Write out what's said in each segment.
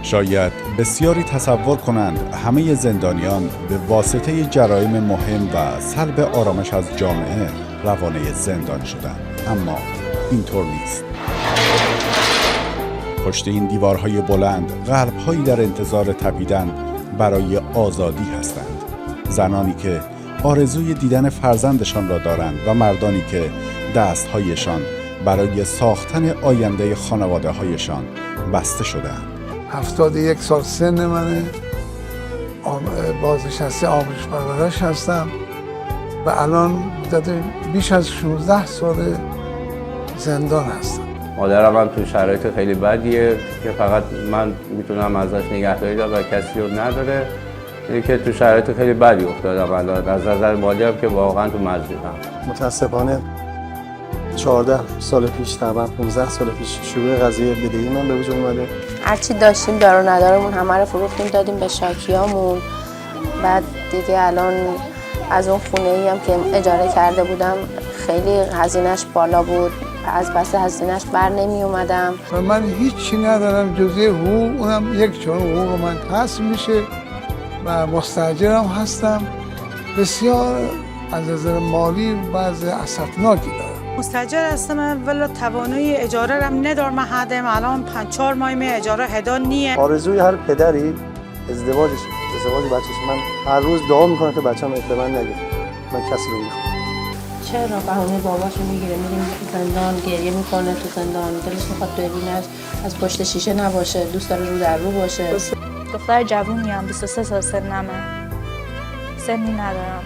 شاید بسیاری تصور کنند همه زندانیان به واسطه جرایم مهم و سلب آرامش از جامعه روانه زندان شدند، اما اینطور نیست. پشت این دیوارهای بلند قلب‌هایی در انتظار تپیدن برای آزادی هستند. زنانی که آرزوی دیدن فرزندشان را دارند و مردانی که دست‌هایشان برای ساختن آینده خانواده‌هایشان بسته شده‌اند. 71 سال سن منه، بازنشسته آموزش پرورش هستم و الان مدت بیش از 16 سال زندان هستم. مادرم هم تو شرایط خیلی بدیه که فقط من میتونم ازش نگهداری دارم و کسی رو نداره. اینه که تو شرایط خیلی بدی افتادم الان، از نظر مالی هم که واقعا تو مزریقم. متاسفانه 14 سال پیش، تقریبا 15 سال پیش شروع قضیه بدهی من به وجود اومده. هرچی داشتیم دار و ندارمون همه رو فروختیم دادیم به شاکیامون. بعد دیگه الان از اون خونه‌ای هم که اجاره کرده بودم خیلی هزینه‌اش بالا بود، از پس هزینه‌اش بر نمی اومدم و من هیچی ندارم جز حقوق، اونم یک چون حقوق من حذف میشه و مستاجرم هستم. بسیار از نظر مالی وضع اسفناکی دارم. مستاجر هستم ولی توانایی اجاره رم ندارم. هدم الان 5-4 ماه اجاره هدا نیه. آرزوی هر پدری ازدواج بچه‌ش. من هر روز دعا میکنم که بچه‌م به من نگه من کسی رو میخوام. چرا بهونه باباشو میگیره میریم تو زندان، گریه میکنه تو زندان، دلش میخواد ببینه از پشت شیشه نباشه، دوست داره رو در رو باشه. دختر جوونیم، 23 سال سنمه، سنی ندارم.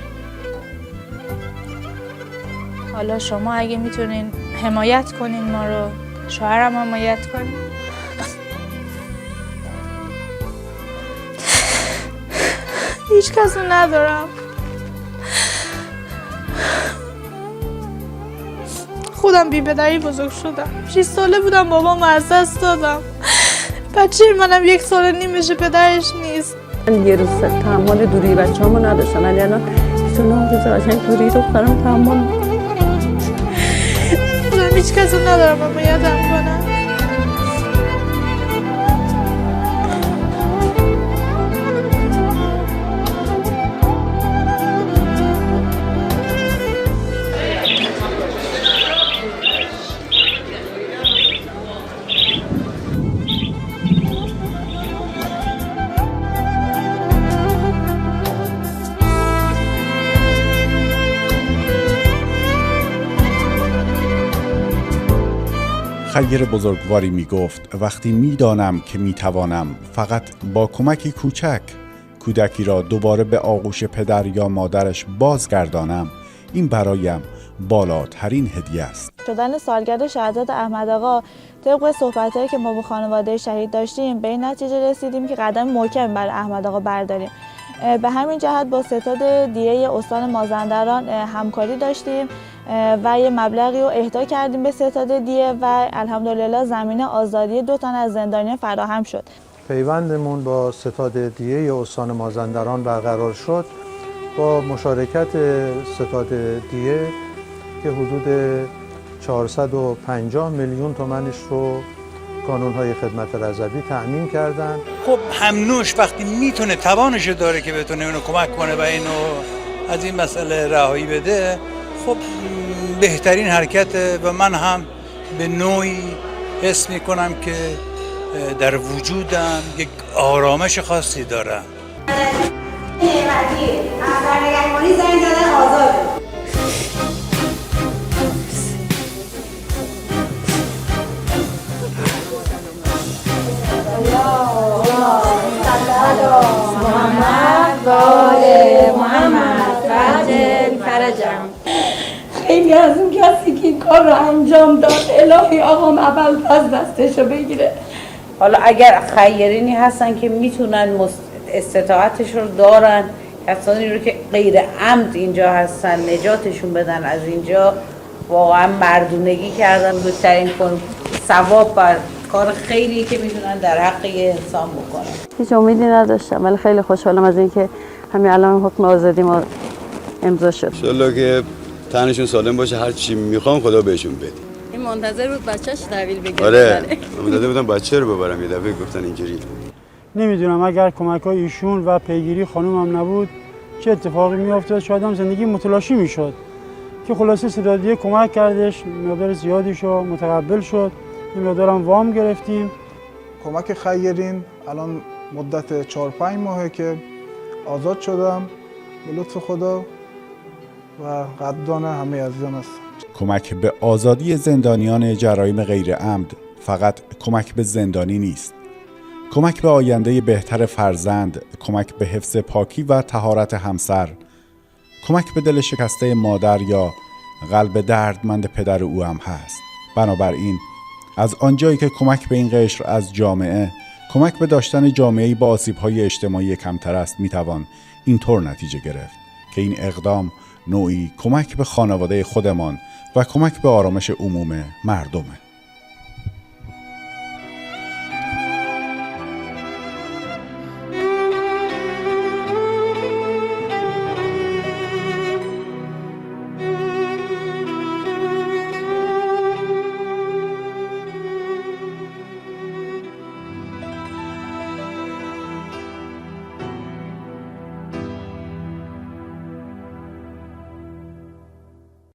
حالا شما اگه میتونین حمایت کنین ما رو، شوهرم حمایت کنین. هیچ کس رو ندارم. خودم بی پدری بزرگ شدم. 6 ساله بودم بابام از دست دادم. بچه منم 1 سال نیمشه پدرش نیست. من یه روز تحمل دوری بچه‌امو نداشتم، ولی الان 29 روز قشنگ دوری دخترم تحمل خودم هیچ کس رو ندارم حمایتم کنم. خیر بزرگواری می گفت وقتی می دانم که می توانم فقط با کمکی کوچک کودکی را دوباره به آغوش پدر یا مادرش بازگردانم، این برایم بالاترین هدیه است. شدن سالگرد شهادت احمد آقا طبق صحبت‌هایی که ما با خانواده شهید داشتیم به این نتیجه رسیدیم که قدم محکم برای احمد آقا برداریم. به همین جهت با ستاد دیه استان مازندران همکاری داشتیم و یه مبلغی رو اهدا کردیم به ستاد دیه و الحمدلله زمینه آزادی 2 تن از زندانیان فراهم شد. پیوندمون با ستاد دیه استان مازندران برقرار شد با مشارکت ستاد دیه که حدود 450 میلیون تومنش رو کانون‌های خدمت رضوی تأمین کردن. خب همنوش وقتی میتونه توانشو داره که بتونه اونو کمک کنه و اینو از این مسئله رهایی بده، خب بهترین حرکت و من هم به نوعی حس میکنم که در وجودم یک آرامش خاصی دارم. خیلی از اون کسی که این کار رو انجام داد الهی آقام اول از دستشو بگیره. حالا اگر خیرینی هستن که میتونن استطاعتش رو دارن، کسانی رو که غیر عمد اینجا هستن نجاتشون بدن از اینجا، واقعا مردونگی کردن، بهترین ثواب بر کار خیلی که میتونن در حق یه انسان بکنن. هیچ امیدی نداشتم ولی خیلی خوشحالم از اینکه همین الان حکم آزادی ما امضا شد. انشالله که تنشون سالم باشه، هر چی میخوام خدا بهشون بده. این منتظر بود بچه‌ش تحویل بگیره. آره منتظر بودم بچه رو ببرم، یه دفعه گفتن اینجوری. نمیدونم اگر کمک‌های ایشون و پیگیری خانومم نبود چه اتفاقی میافتاد، شاید هم زندگی متلاشی میشد. که خلاصه صداد دیه کمک کردش، مقدار زیادی شو متقبل شد، یه مقدارم وام گرفتیم. کمک خیرین الان مدت 4-5 ماهه که آزاد شدم به لطف خدا و قدردان همه عزیزان هستم. کمک به آزادی زندانیان جرایم غیر عمد فقط کمک به زندانی نیست. کمک به آینده بهتر فرزند، کمک به حفظ پاکی و طهارت همسر، کمک به دل شکسته مادر یا قلب دردمند پدر او هم هست. بنابراین از آنجایی که کمک به این قشر از جامعه، کمک به داشتن جامعه‌ای با آسیب‌های اجتماعی کمتر است، میتوان اینطور نتیجه گرفت که این اقدام نوعی کمک به خانواده خودمان و کمک به آرامش عموم مردمه.